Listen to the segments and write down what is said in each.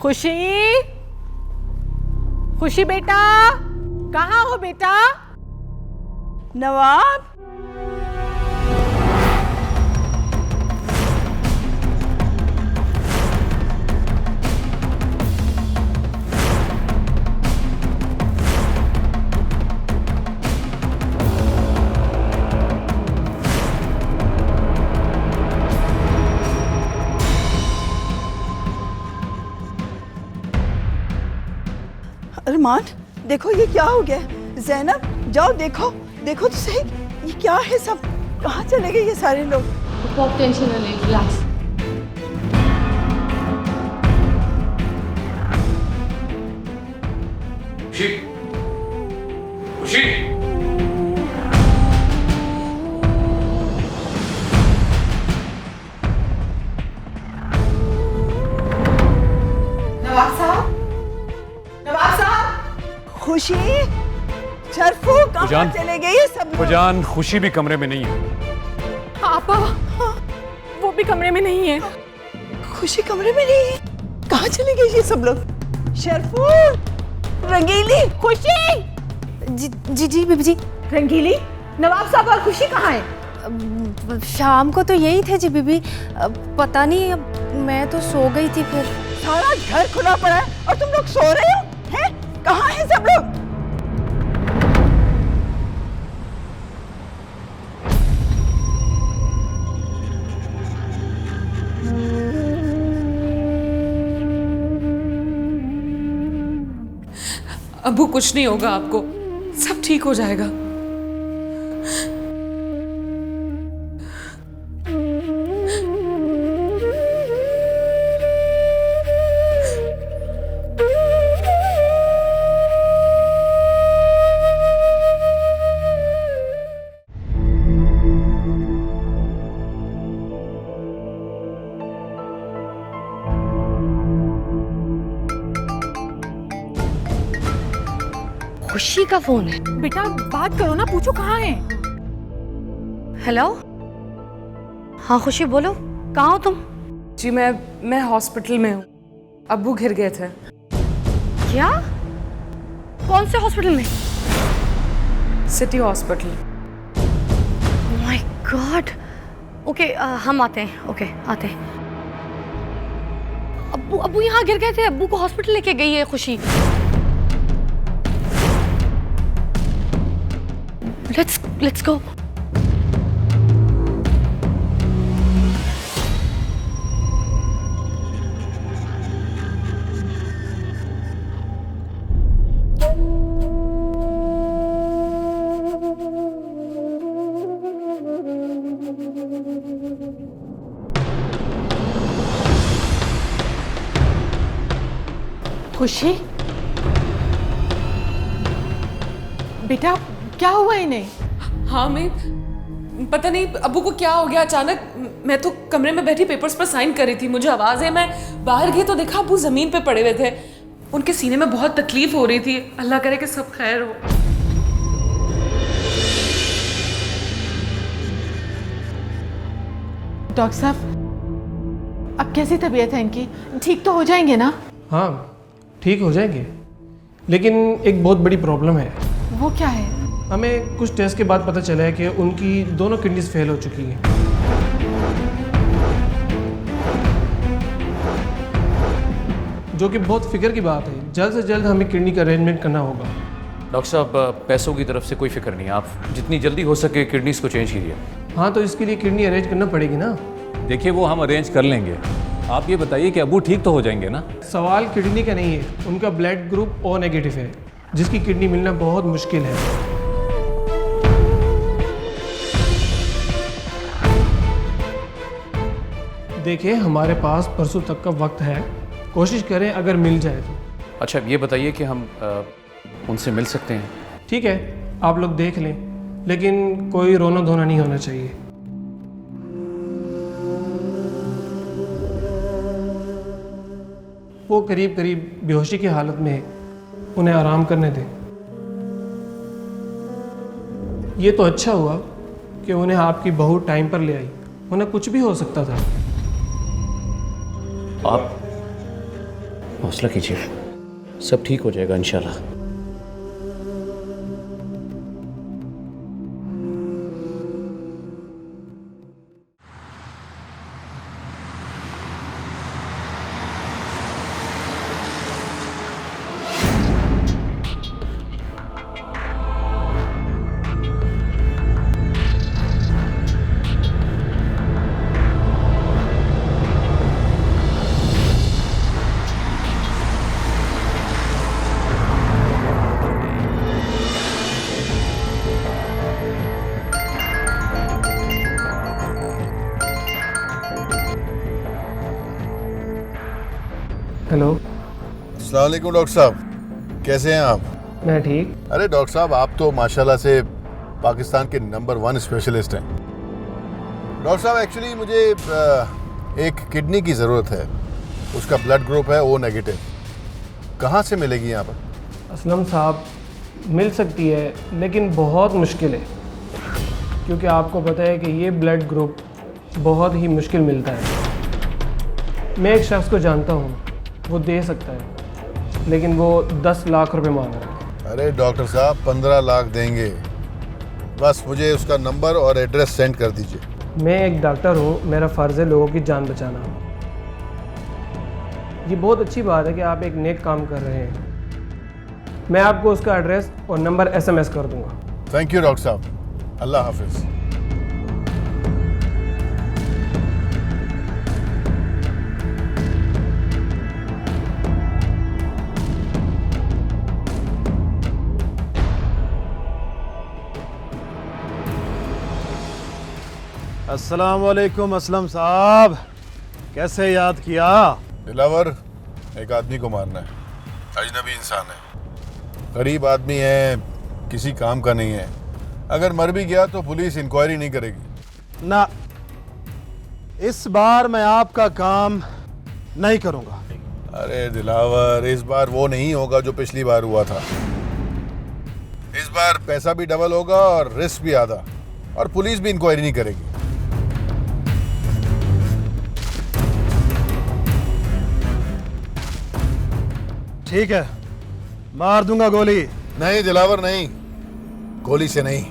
खुशी, खुशी बेटा, कहाँ हो बेटा? नवाब, अरमान, देखो ये क्या हो गया? ज़ैनब, जाओ देखो, देखो तो सही, ये क्या है सब? कहाँ चले गए ये सारे लोग? बहुत टेंशन है, रिलैक्स। खुशी, खुशी, नवाब साहब, नवाब साहब। खुशी, शरफू, कहाँ फुजान, चले गए ये सब लोग? फुजान, खुशी भी कमरे में नहीं है। आपा, वो भी कमरे में नहीं है। खुशी कमरे में नहीं है? कहाँ चले गए ये सब लोग? शरफू, रंगीली, खुशी, जी जी बीबी जी। रंगीली, नवाब साहब और खुशी कहाँ है? शाम को तो यही थे जी बीबी, पता नहीं, अब मैं तो सो गई थी फिर। सारा घर खुला पड़ा है और तुम लोग सो रहे हो? हैं? कहाँ हैं सब लोग? अबू, कुछ नहीं होगा आपको, सब ठीक हो जाएगा। खुशी का फोन है। बेटा बात करो ना, पूछो कहाँ है? हेलो, हाँ खुशी बोलो, कहाँ हो तुम? जी मैं हॉस्पिटल में हूँ, अबू गिर गए थे। क्या? कौन से हॉस्पिटल में? City hospital. My God. Okay, हम आते हैं। ओके, आते हैं। अबू यहाँ गिर गए थे, अबू को हॉस्पिटल लेके गई है खुशी। Let's go. खुशी, बेटा क्या हुआ इन्हें? हाँ, मैं पता नहीं अबू को क्या हो गया अचानक। मैं तो कमरे में बैठी पेपर्स पर साइन कर रही थी, मुझे आवाज है, मैं बाहर गई तो देखा अबू जमीन पे पड़े हुए थे। उनके सीने में बहुत तकलीफ हो रही थी। अल्लाह करे कि सब खैर हो। डॉक्टर साहब, अब कैसी तबीयत है इनकी? ठीक तो हो जाएंगे ना? हाँ, ठीक हो जाएंगे, लेकिन एक बहुत बड़ी प्रॉब्लम है। वो क्या है? हमें कुछ टेस्ट के बाद पता चला है कि उनकी दोनों किडनीज फेल हो चुकी हैं। जो कि बहुत फिक्र की बात है। जल्द से जल्द हमें किडनी का अरेंजमेंट करना होगा। डॉक्टर साहब, पैसों की तरफ से कोई फिक्र नहीं है, आप जितनी जल्दी हो सके किडनीज को चेंज कीजिए। हाँ, तो इसके लिए किडनी अरेंज करना पड़ेगी ना। देखिए, वो हम अरेंज कर लेंगे। आप ये बताइए कि अबू ठीक तो हो जाएंगे ना? सवाल किडनी का नहीं है, उनका ब्लड ग्रुप ओ नेगेटिव है, जिसकी किडनी मिलना बहुत मुश्किल है। देखिए, हमारे पास परसों तक का वक्त है, कोशिश करें अगर मिल जाए तो। अच्छा, ये बताइए कि हम उनसे मिल सकते हैं? ठीक है, आप लोग देख लें, लेकिन कोई रोना धोना नहीं होना चाहिए। वो करीब करीब बेहोशी की हालत में है, उन्हें आराम करने दें। ये तो अच्छा हुआ कि उन्हें आपकी बहू टाइम पर ले आई, उन्हें कुछ भी हो सकता था। हौसला कीजिए, सब ठीक हो जाएगा इंशाल्लाह। हेलो। अस्सलाम वालेकुम डॉक्टर साहब, कैसे हैं आप? मैं ठीक। अरे डॉक्टर साहब, आप तो माशाल्लाह से पाकिस्तान के नंबर 1 स्पेशलिस्ट हैं। डॉक्टर साहब, एक्चुअली मुझे एक किडनी की ज़रूरत है, उसका ब्लड ग्रुप है O नेगेटिव। कहाँ से मिलेगी यहाँ पर? असलम साहब, मिल सकती है लेकिन बहुत मुश्किल है, क्योंकि आपको पता है कि ये ब्लड ग्रुप बहुत ही मुश्किल मिलता है। मैं एक शख्स को जानता हूँ, वो दे सकता है, लेकिन वो 10 लाख रुपए मांग रहा है। अरे डॉक्टर साहब, 15 लाख देंगे, बस मुझे उसका नंबर और एड्रेस सेंड कर दीजिए। मैं एक डॉक्टर हूँ, मेरा फ़र्ज़ है लोगों की जान बचाना। ये बहुत अच्छी बात है कि आप एक नेक काम कर रहे हैं। मैं आपको उसका एड्रेस और नंबर SMS कर दूँगा। थैंक यू डॉक्टर साहब, अल्लाह हाफिज़। अस्सलाम वालेकुम असलम साहब, कैसे याद किया? दिलावर, एक आदमी को मारना है, अजनबी इंसान है, गरीब आदमी है, किसी काम का नहीं है। अगर मर भी गया तो पुलिस इंक्वायरी नहीं करेगी। ना, इस बार मैं आपका काम नहीं करूंगा। अरे दिलावर, इस बार वो नहीं होगा जो पिछली बार हुआ था। इस बार पैसा भी डबल होगा और रिस्क भी आधा, और पुलिस भी इंक्वायरी नहीं करेगी। ठीक है, मार दूंगा गोली। नहीं दिलावर, नहीं, गोली से नहीं,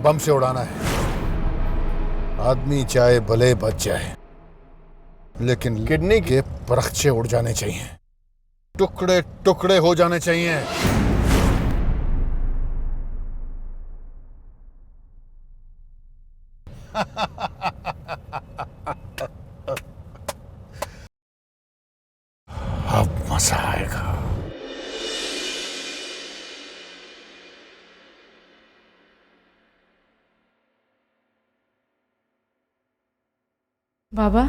बम से उड़ाना है। आदमी चाहे भले बच जाए, लेकिन किडनी के परखचे उड़ जाने चाहिए, टुकड़े टुकड़े हो जाने चाहिए। अब मजा आएगा। बाबा,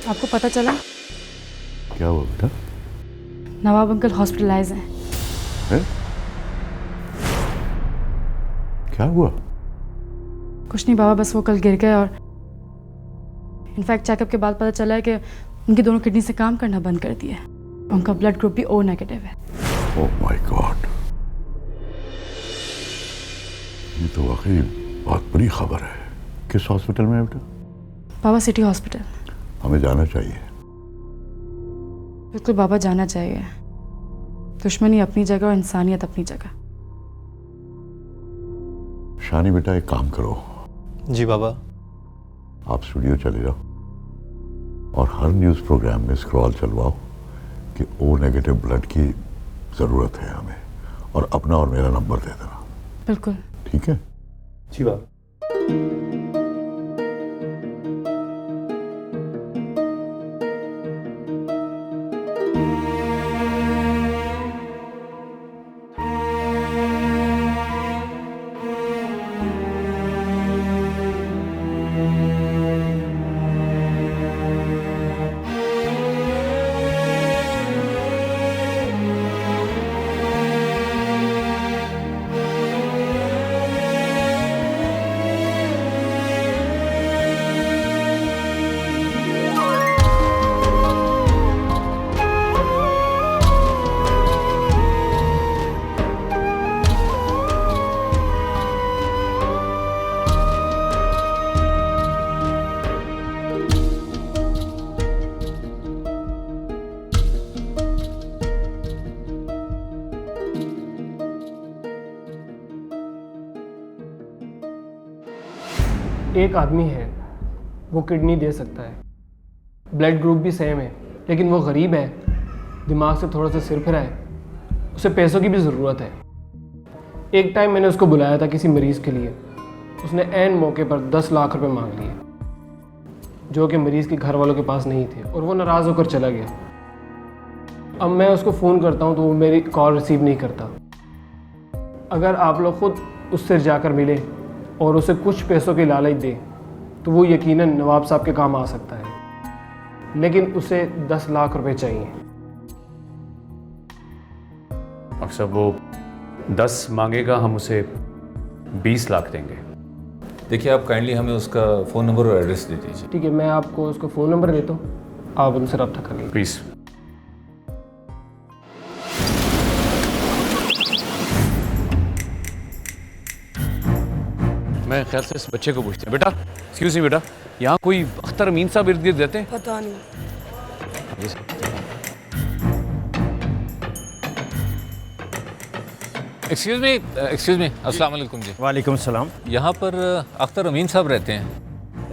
आपको पता चला? क्या हुआ बेटा? नवाब अंकल हॉस्पिटलाइज हैं। है? क्या हुआ? कुछ नहीं बाबा, बस वो कल गिर गए और इनफैक्ट चेकअप के बाद पता चला है कि उनकी दोनों किडनी से काम करना बंद कर दिया है। उनका ब्लड ग्रुप भी O नेगेटिव है। ओह माय गॉड, ये तो वाकई बहुत बुरी खबर है। किस हॉस्पिटल में है बेटा? बाबा, सिटी हॉस्पिटल। हमें जाना चाहिए। बिल्कुल बाबा, जाना चाहिए। दुश्मनी अपनी जगह और इंसानियत अपनी जगह। शानी बेटा, एक काम करो। जी बाबा। आप स्टूडियो चले जाओ और हर न्यूज़ प्रोग्राम में स्क्रॉल चलवाओ कि O नेगेटिव ब्लड की ज़रूरत है हमें, और अपना और मेरा नंबर दे देना। बिल्कुल। ठीक है? जी बाबा। एक आदमी है, वो किडनी दे सकता है, ब्लड ग्रुप भी सेम है, लेकिन वो गरीब है, दिमाग से थोड़ा सा सिर फिरा है, उसे पैसों की भी ज़रूरत है। एक टाइम मैंने उसको बुलाया था किसी मरीज़ के लिए, उसने ऐन मौके पर 10 लाख रुपए मांग लिए, जो कि मरीज़ के घर वालों के पास नहीं थे, और वो नाराज़ होकर चला गया। अब मैं उसको फ़ोन करता हूँ तो वो मेरी कॉल रिसीव नहीं करता। अगर आप लोग ख़ुद उससे जाकर मिले और उसे कुछ पैसों की लालच दें तो वो यकीनन नवाब साहब के काम आ सकता है, लेकिन उसे 10 लाख रुपए चाहिए। अक्सर वो 10 मांगेगा, हम उसे 20 लाख देंगे। देखिए, आप काइंडली हमें उसका फ़ोन नंबर और एड्रेस दे दीजिए। ठीक है, मैं आपको उसका फ़ोन नंबर देता हूँ, आप उनसे रब्ता कर लीजिए प्लीज़। मैं ख्याल से इस बच्चे को पूछते हैं। बेटा, एक्सक्यूज मी बेटा, यहाँ कोई अख्तर अमीन साहब इर्द गिर्द रहते हैं? पता नहीं। एक्सक्यूज़ मी, अस्सलाम वालेकुम जी। वालेकुम सलाम। यहाँ पर अख्तर अमीन साहब रहते हैं?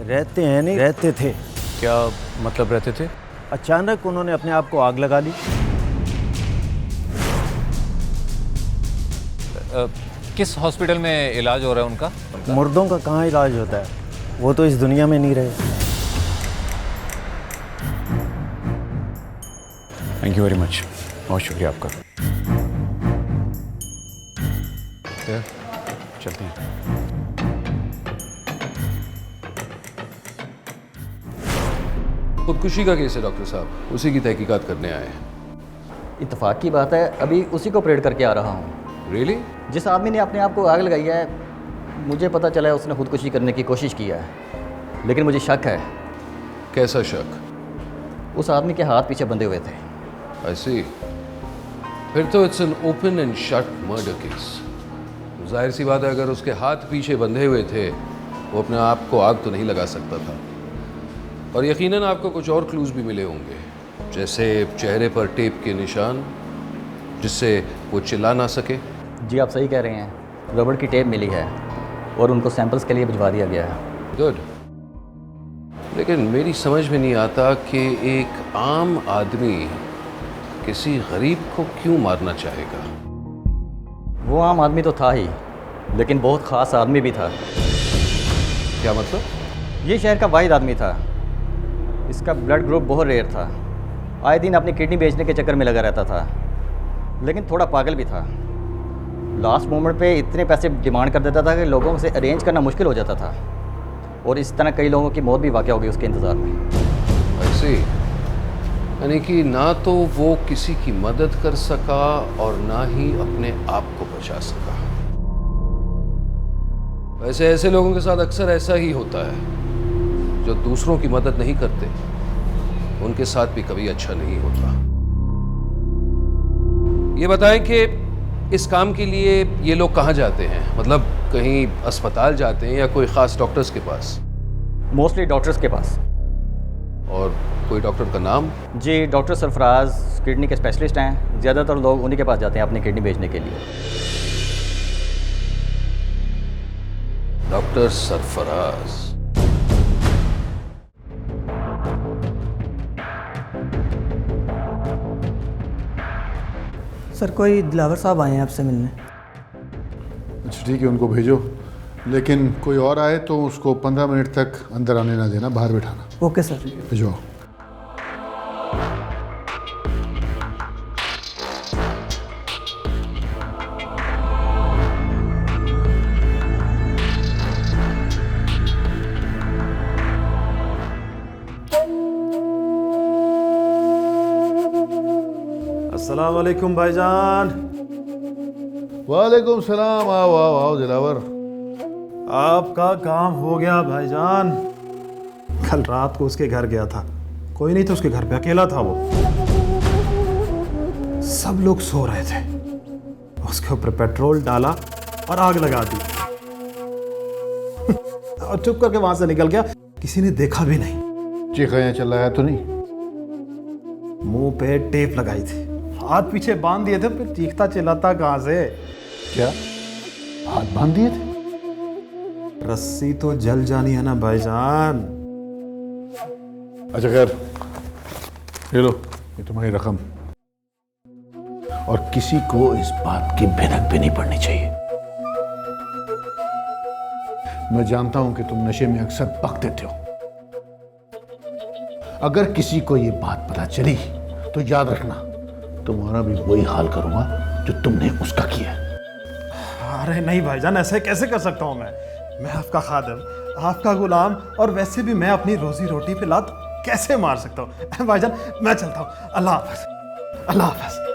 रहते हैं नहीं, रहते थे। क्या मतलब रहते थे? अचानक उन्होंने अपने आप को आग लगा ली। किस हॉस्पिटल में इलाज हो रहा है उनका? मुर्दों का कहाँ इलाज होता है, वो तो इस दुनिया में नहीं रहे। थैंक यू वेरी मच, बहुत शुक्रिया आपका। चलते हैं। खुदकुशी का केस है डॉक्टर साहब, उसी की तहकीकात करने आए हैं। इत्तेफाक की बात है, अभी उसी को ऑपरेट करके आ रहा हूँ। रियली? जिस आदमी ने अपने आप को आग लगाई है, मुझे पता चला है उसने खुदकुशी करने की कोशिश की है, लेकिन मुझे शक है। कैसा शक? उस आदमी के हाथ पीछे बंधे हुए थे। आई सी। फिर तो it's an open and shut murder case. जाहिर सी बात है, अगर उसके हाथ पीछे बंधे हुए थे, वो अपने आप को आग तो नहीं लगा सकता था। और यकीनन आपको कुछ और क्लूज भी मिले होंगे, जैसे चेहरे पर टेप के निशान, जिससे वो चिल्ला ना सके। जी आप सही कह रहे हैं, रबड़ की टेप मिली है और उनको सैंपल्स के लिए भिजवा दिया गया है। गुड। लेकिन मेरी समझ में नहीं आता कि एक आम आदमी किसी गरीब को क्यों मारना चाहेगा। वो आम आदमी तो था ही, लेकिन बहुत ख़ास आदमी भी था। क्या मतलब? ये शहर का वाहिद आदमी था, इसका ब्लड ग्रुप बहुत रेयर था, आए दिन अपनी किडनी बेचने के चक्कर में लगा रहता था, लेकिन थोड़ा पागल भी था। लास्ट मोमेंट पे इतने पैसे डिमांड कर देता था कि लोगों से अरेंज करना मुश्किल हो जाता था, और इस तरह कई लोगों की मौत भी वाक़या हो गई उसके इंतज़ार में। ऐसे यानी कि ना तो वो किसी की मदद कर सका और ना ही अपने आप को बचा सका। वैसे ऐसे लोगों के साथ अक्सर ऐसा ही होता है, जो दूसरों की मदद नहीं करते, उनके साथ भी कभी अच्छा नहीं होता। ये बताएं कि इस काम के लिए ये लोग कहाँ जाते हैं? मतलब कहीं अस्पताल जाते हैं या कोई ख़ास डॉक्टर्स के पास? मोस्टली डॉक्टर्स के पास। और कोई डॉक्टर का नाम? जी, डॉक्टर सरफराज किडनी के स्पेशलिस्ट हैं, ज़्यादातर लोग उन्हीं के पास जाते हैं अपनी किडनी बेचने के लिए। डॉक्टर सरफराज। सर, कोई दिलावर साहब आए हैं आपसे मिलने। अच्छा ठीक है, उनको भेजो, लेकिन कोई और आए तो उसको 15 मिनट तक अंदर आने ना देना, बाहर बैठाना। Okay sir. भेजो। अस्सलाम वालेकुम भाईजान। वालेकुम सलाम। आओ आओ आओ दिलावर। आपका काम हो गया भाईजान। कल रात को उसके घर गया था, कोई नहीं था उसके घर पे, अकेला था वो। सब लोग सो रहे थे, उसके ऊपर पेट्रोल डाला और आग लगा दी और चुप करके वहां से निकल गया, किसी ने देखा भी नहीं। चीखा चिल्लाया तो नहीं? मुंह पे टेप लगाई थी, हाथ पीछे बांध दिए थे, फिर चीखता चिल्लाता कहां से? क्या हाथ बांध दिए थे? रस्सी तो जल जानी है ना भाईजान। अच्छा खैर, ये लो, ये तुम्हारी रकम। और किसी को इस बात की भनक भी नहीं पड़नी चाहिए। मैं जानता हूं कि तुम नशे में अक्सर बक देते हो। अगर किसी को ये बात पता चली तो याद रखना, तुम्हारा भी वही हाल करूंगा जो तुमने उसका किया। अरे नहीं भाईजान, ऐसे कैसे कर सकता हूं मैं आपका खादिम, आपका गुलाम, और वैसे भी मैं अपनी रोजी रोटी पे लात कैसे मार सकता हूँ। भाईजान मैं चलता हूँ, अल्लाह हाफ़िज़, अल्लाह हाफ़िज़।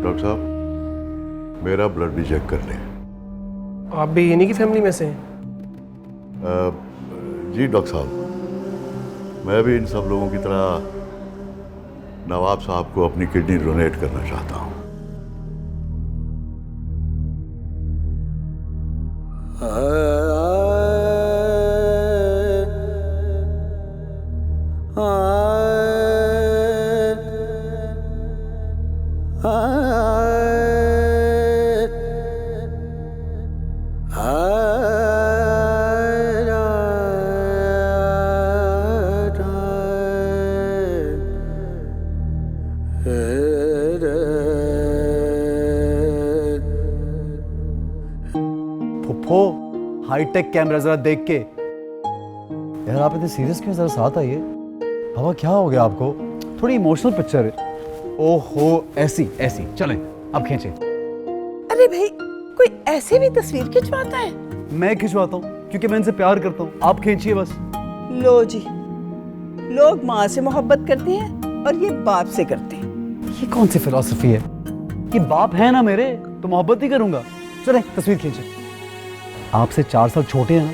डॉक्टर साहब, मेरा ब्लड भी चेक कर लें। आप भी इन्हीं की फैमिली में से हैं? जी डॉक्टर साहब, मैं भी इन सब लोगों की तरह नवाब साहब को अपनी किडनी डोनेट करना चाहता हूँ। हाईटेक कैमरा जरा देख के। यार आप इतने सीरियस क्यों, जरा साथ आइए। बाबा क्या हो गया आपको? थोड़ी इमोशनल पिक्चर है। ओहो, ऐसी ऐसी चलें, अब खींचे। अरे भाई, कोई ऐसे भी तस्वीर खिंचवाता है? मैं खिंचवाता हूँ क्योंकि मैं इनसे प्यार करता हूँ। आप खींचिए बस। लो जी, लोग माँ से मोहब्बत करते हैं और ये बाप से करते हैं। ये कौन सी फिलॉसफी है? ये बाप है ना मेरे, तो मोहब्बत ही करूंगा। चलें तस्वीर खींचे। आपसे 4 साल छोटे हैं ना?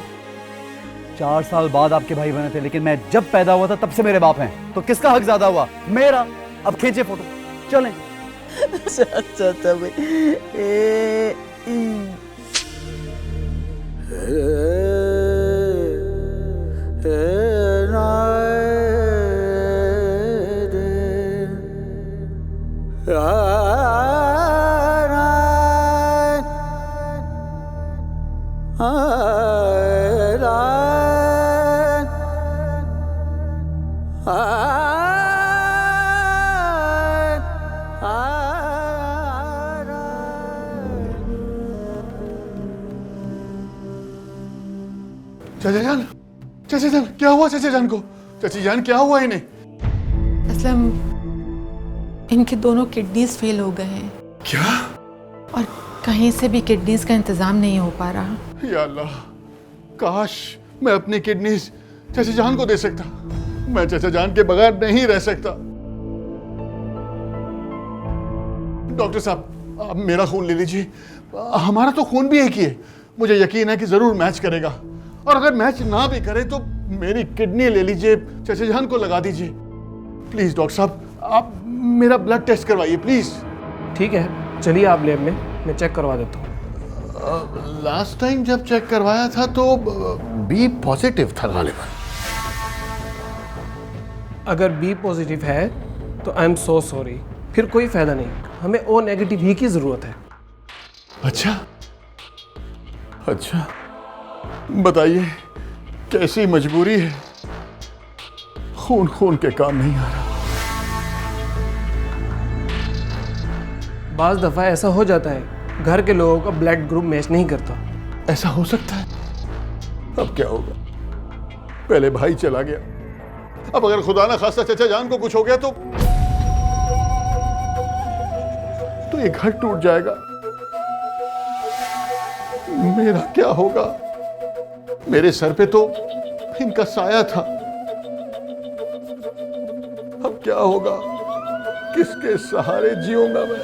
4 साल बाद आपके भाई बने थे, लेकिन मैं जब पैदा हुआ था तब से मेरे बाप हैं, तो किसका हक ज्यादा हुआ? मेरा। अब खींचे फोटो, चलें। अच्छा भाई। चाचा जान, चाचा जान, क्या हुआ चाचा जान को? चाची जान, क्या हुआ इन्हें? असलम, इनके दोनों किडनीज फेल हो गए हैं। क्या? और कहीं से भी किडनीज का इंतजाम नहीं हो पा रहा। या अल्लाह, काश मैं अपनी किडनीज चाचा जान को दे सकता। मैं चाचा जान के बगैर नहीं रह सकता। डॉक्टर साहब, आप मेरा खून ले लीजिए। हमारा तो खून भी एक ही है। मुझे यकीन है कि जरूर मैच करेगा, और अगर मैच ना भी करे तो मेरी किडनी ले लीजिए, चाचा जान को लगा दीजिए। प्लीज डॉक्टर साहब, आप मेरा ब्लड टेस्ट करवाइए प्लीज। ठीक है, चलिए आप लैब में, मैं चेक करवा देता हूँ। लास्ट टाइम जब चेक करवाया था तो बी पॉजिटिव था गालिबन। अगर बी पॉजिटिव है तो आई एम सो सॉरी, फिर कोई फायदा नहीं, हमें ओ नेगेटिव ही की ज़रूरत है। अच्छा अच्छा, बताइए कैसी मजबूरी है? खून खून के काम नहीं आ रहा। बाज़ दफ़ा ऐसा हो जाता है, घर के लोगों का ब्लड ग्रुप मैच नहीं करता। ऐसा हो सकता है? अब क्या होगा? पहले भाई चला गया, अब अगर खुदा ना खास्ता चाचा जान को कुछ हो गया तो ये घर टूट जाएगा। मेरा क्या होगा? मेरे सर पे तो इनका साया था। अब क्या होगा? किसके सहारे जीऊंगा मैं?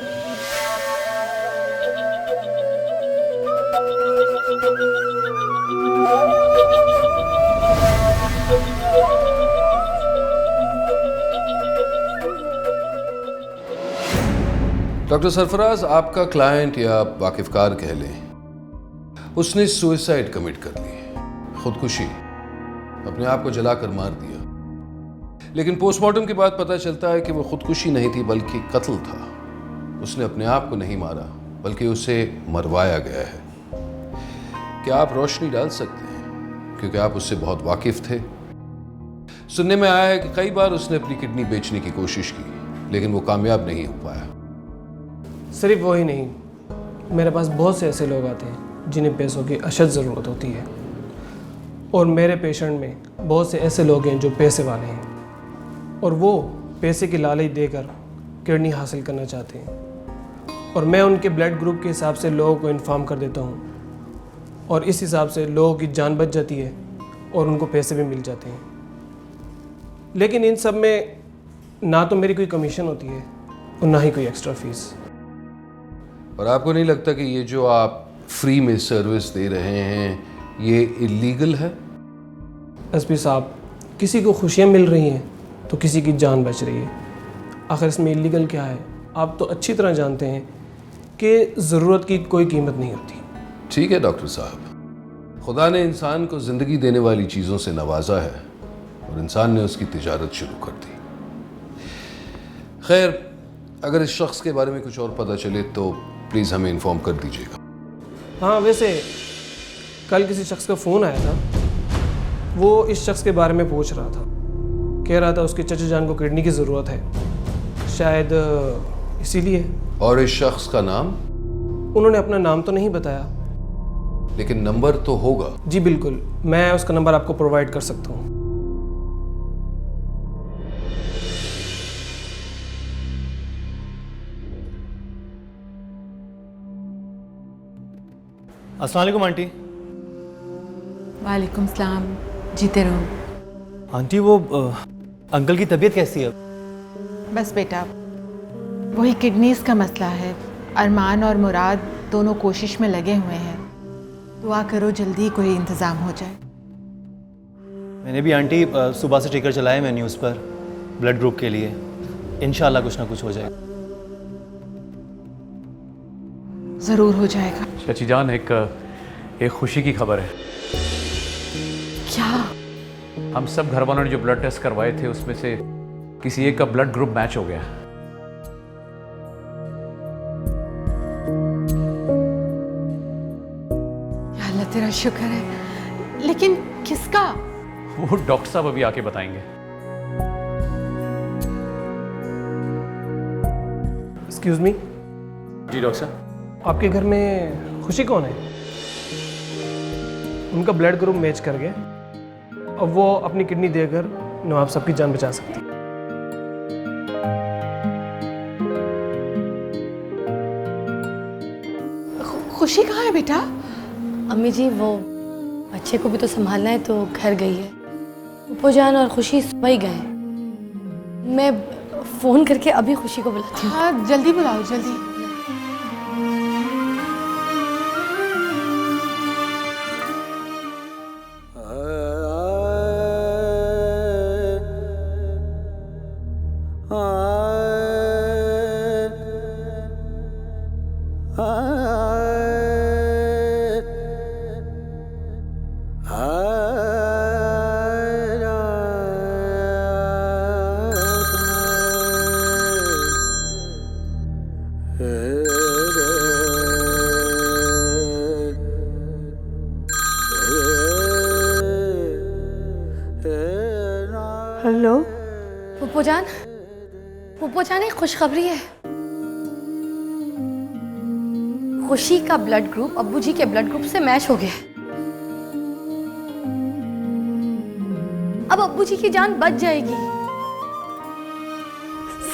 डॉक्टर सरफराज, आपका क्लाइंट या वाकिफकार कह लें, उसने सुसाइड कमिट कर ली, खुदकुशी, अपने आप को जलाकर मार दिया। लेकिन पोस्टमार्टम के बाद पता चलता है कि वो खुदकुशी नहीं थी बल्कि कत्ल था। उसने अपने आप को नहीं मारा बल्कि उसे मरवाया गया है। क्या आप रोशनी डाल सकते हैं, क्योंकि आप उससे बहुत वाकिफ थे? सुनने में आया है कि कई बार उसने अपनी किडनी बेचने की कोशिश की, लेकिन वो कामयाब नहीं हो पाया। सिर्फ वही नहीं, मेरे पास बहुत से ऐसे लोग आते हैं जिन्हें पैसों की अशद ज़रूरत होती है, और मेरे पेशेंट में बहुत से ऐसे लोग हैं जो पैसे वाले हैं और वो पैसे की लालच देकर किडनी हासिल करना चाहते हैं, और मैं उनके ब्लड ग्रुप के हिसाब से लोगों को इन्फॉर्म कर देता हूँ, और इस हिसाब से लोगों की जान बच जाती है और उनको पैसे भी मिल जाते हैं। लेकिन इन सब में ना तो मेरी कोई कमीशन होती है और ना ही कोई एक्स्ट्रा फीस। और आपको नहीं लगता कि ये जो आप फ्री में सर्विस दे रहे हैं ये इलीगल है? एसपी साहब, किसी को खुशियाँ मिल रही हैं तो किसी की जान बच रही है। आखिर इसमें इलीगल क्या है? आप तो अच्छी तरह जानते हैं कि ज़रूरत की कोई कीमत नहीं होती। ठीक है डॉक्टर साहब, खुदा ने इंसान को ज़िंदगी देने वाली चीज़ों से नवाजा है और इंसान ने उसकी तिजारत शुरू कर दी। खैर, अगर इस शख्स के बारे में कुछ और पता चले तो प्लीज़ हमें इन्फॉर्म कर दीजिएगा। हाँ, वैसे कल किसी शख्स का फ़ोन आया था, वो इस शख्स के बारे में पूछ रहा था, कह रहा था उसके चचा जान को किडनी की ज़रूरत है, शायद इसीलिए। और इस शख्स का नाम? उन्होंने अपना नाम तो नहीं बताया, लेकिन नंबर तो होगा। जी बिल्कुल, मैं उसका नंबर आपको प्रोवाइड कर सकता हूँ। अस्सलाम वालेकुम आंटी। वालेकुम सलाम, जीते रहो। आंटी, वो अंकल की तबीयत कैसी है? बस बेटा, वही किडनीज का मसला है। अरमान और मुराद दोनों कोशिश में लगे हुए हैं। दुआ करो जल्दी कोई इंतज़ाम हो जाए। मैंने भी आंटी सुबह से टिकर चलाया मैं न्यूज़ पर ब्लड ग्रुप के लिए। इंशाल्लाह कुछ ना कुछ हो जाएगा। ज़रूर हो जाएगा। चाची जान, एक खुशी की खबर है। क्या? हम सब घर वालों ने जो ब्लड टेस्ट करवाए थे उसमें से किसी एक का ब्लड ग्रुप मैच हो गया। या अल्लाह तेरा शुक्र है। लेकिन किसका? वो डॉक्टर साहब अभी आके बताएंगे। Excuse me. जी डॉक्टर साहब। आपके घर में खुशी कौन है? उनका ब्लड ग्रुप मैच कर गया और वो अपनी किडनी देकर नवाब साहब की जान बचा सकती। खुशी कहाँ है बेटा? अम्मी जी वो बच्चे को भी तो संभालना है तो घर गई है। पप्पू जान और खुशी सुबह ही गए। मैं फ़ोन करके अभी खुशी को बुलाती हूँ। हाँ जल्दी बुलाओ जल्दी। हेलो पप्पू जान एक खुशखबरी है। खुशी का ब्लड ग्रुप अब्बू जी के ब्लड ग्रुप से मैच हो गया है। अब अब्बू जी की जान बच जाएगी।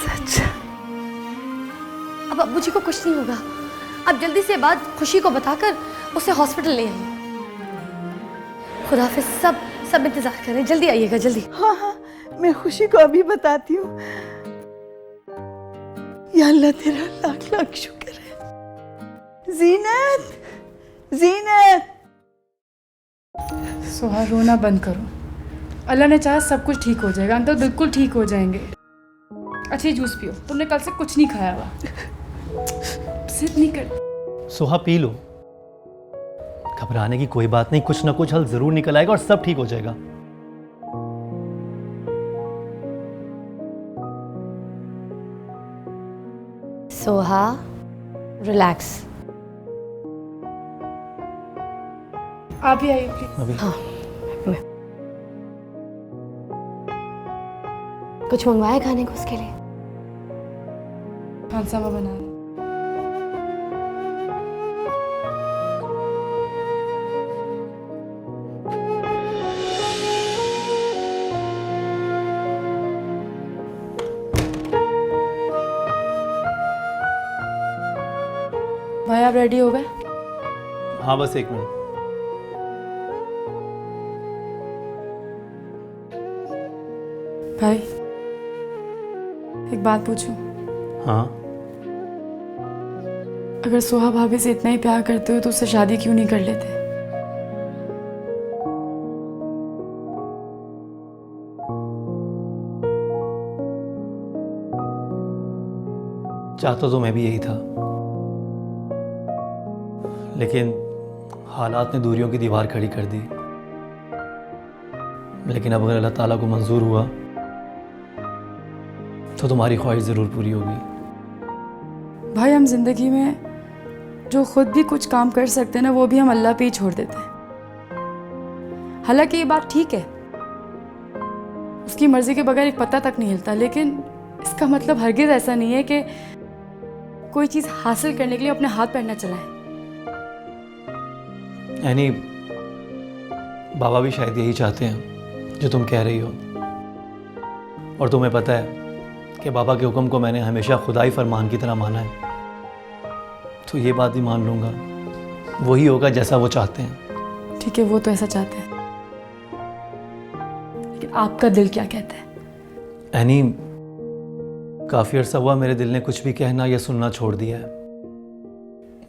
सच? अब अब्बू जी को कुछ नहीं होगा। अब जल्दी से बात खुशी को बताकर उसे हॉस्पिटल ले आइए। खुदा हाफिज। सब इंतजार कर रहे हैं, जल्दी आइएगा जल्दी। हाँ हाँ मैं खुशी को अभी बताती हूँ। या अल्लाह तेरा लाख लाख शुक्र है। जीनत सोहा रोना बंद करो। अल्लाह ने चाहा सब कुछ ठीक हो जाएगा। अंकल बिल्कुल ठीक हो जाएंगे। अच्छी जूस पियो, तुमने कल से कुछ नहीं खाया हुआ। जिद नहीं कर। Soha P low. घबराने की कोई बात नहीं, कुछ ना कुछ हल जरूर निकल आएगा और सब ठीक हो जाएगा। सोहा रिलैक्स। आप भी आइए प्लीज। हाँ कुछ मंगवाया खाने को उसके लिए? खानसामा बना। भाई आप रेडी हो गए? हाँ बस एक मिनट। भाई एक बात पूछूं? हाँ। अगर सोहा भाभी से इतना ही प्यार करते हो तो उससे शादी क्यों नहीं कर लेते? चाहता तो मैं भी यही था, लेकिन हालात ने दूरियों की दीवार खड़ी कर दी। लेकिन अब अगर अल्लाह ताला को मंजूर हुआ तो तुम्हारी ख्वाहिश ज़रूर पूरी होगी। भाई हम जिंदगी में जो खुद भी कुछ काम कर सकते हैं ना, वो भी हम अल्लाह पे ही छोड़ देते हैं। हालांकि ये बात ठीक है, उसकी मर्जी के बगैर एक पत्ता तक नहीं हिलता, लेकिन इसका मतलब हरगिज़ ऐसा नहीं है कि कोई चीज़ हासिल करने के लिए अपने हाथ पैर न चलाएं। यानी बाबा भी शायद यही चाहते हैं जो तुम कह रही हो। और तुम्हें पता है कि बाबा के हुक्म को मैंने हमेशा खुदाई फरमान की तरह माना है, तो ये बात भी मान लूँगा वही होगा जैसा वो चाहते हैं। ठीक है, वो तो ऐसा चाहते हैं, लेकिन आपका दिल क्या कहता है? यानी काफ़ी अर्सा हुआ मेरे दिल ने कुछ भी कहना या सुनना छोड़ दिया है।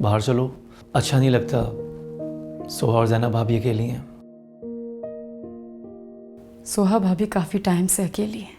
बाहर चलो, अच्छा नहीं लगता सोहा और ज़ैनब भाभी अकेली हैं। सोहा भाभी काफ़ी टाइम से अकेली है।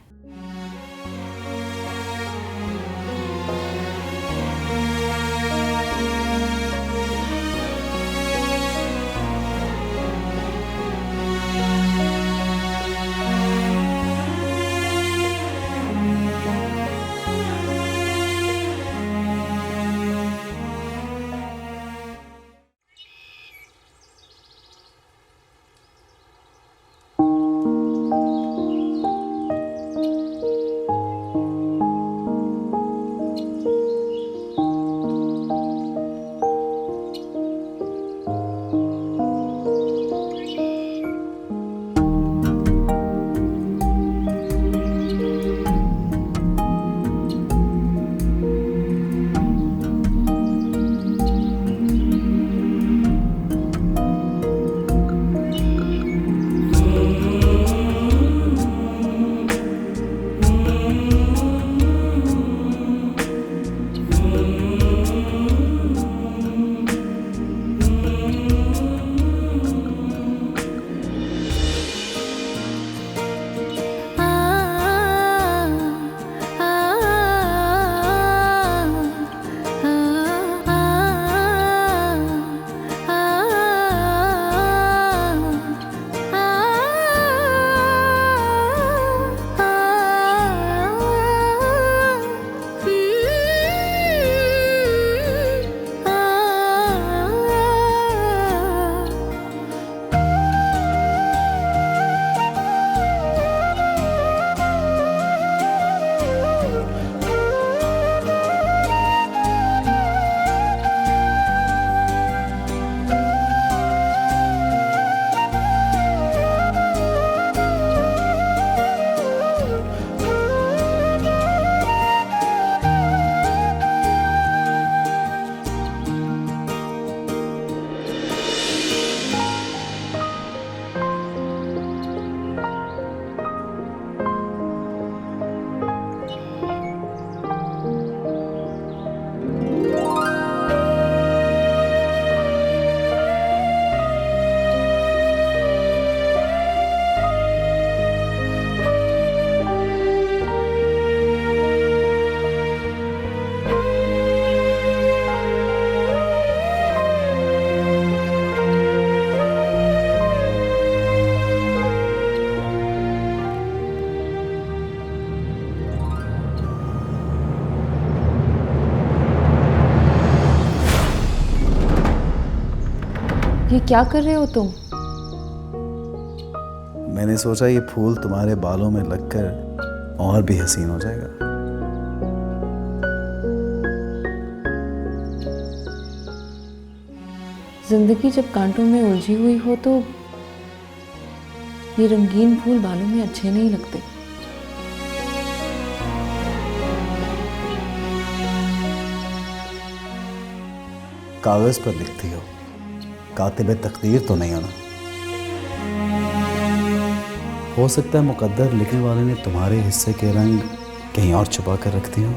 ये क्या कर रहे हो तुम? मैंने सोचा ये फूल तुम्हारे बालों में लगकर और भी हसीन हो जाएगा। जिंदगी जब कांटों में उलझी हुई हो तो ये रंगीन फूल बालों में अच्छे नहीं लगते। कागज पर लिखती हो, कातिबे तकदीर तो नहीं हो ना। हो सकता है मुकद्दर लिखने वाले ने तुम्हारे हिस्से के रंग कहीं और छुपा कर रख दिए हो।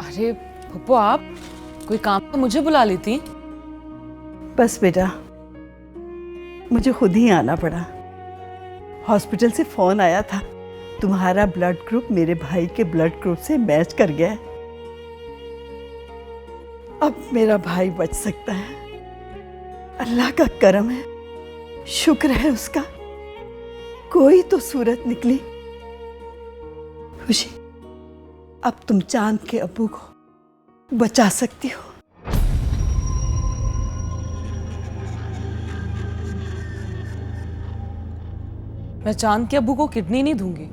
अरे पप्पू, आप कोई काम तो मुझे बुला लेती। बस बेटा, मुझे खुद ही आना पड़ा। हॉस्पिटल से फोन आया था, तुम्हारा ब्लड ग्रुप मेरे भाई के ब्लड ग्रुप से मैच कर गया है। अब मेरा भाई बच सकता है। अल्लाह का करम है, शुक्र है उसका। कोई तो सूरत निकली। खुशी, अब तुम चांद के अब्बू को बचा सकती हो। मैं चांद के अब्बू को किडनी नहीं दूंगी।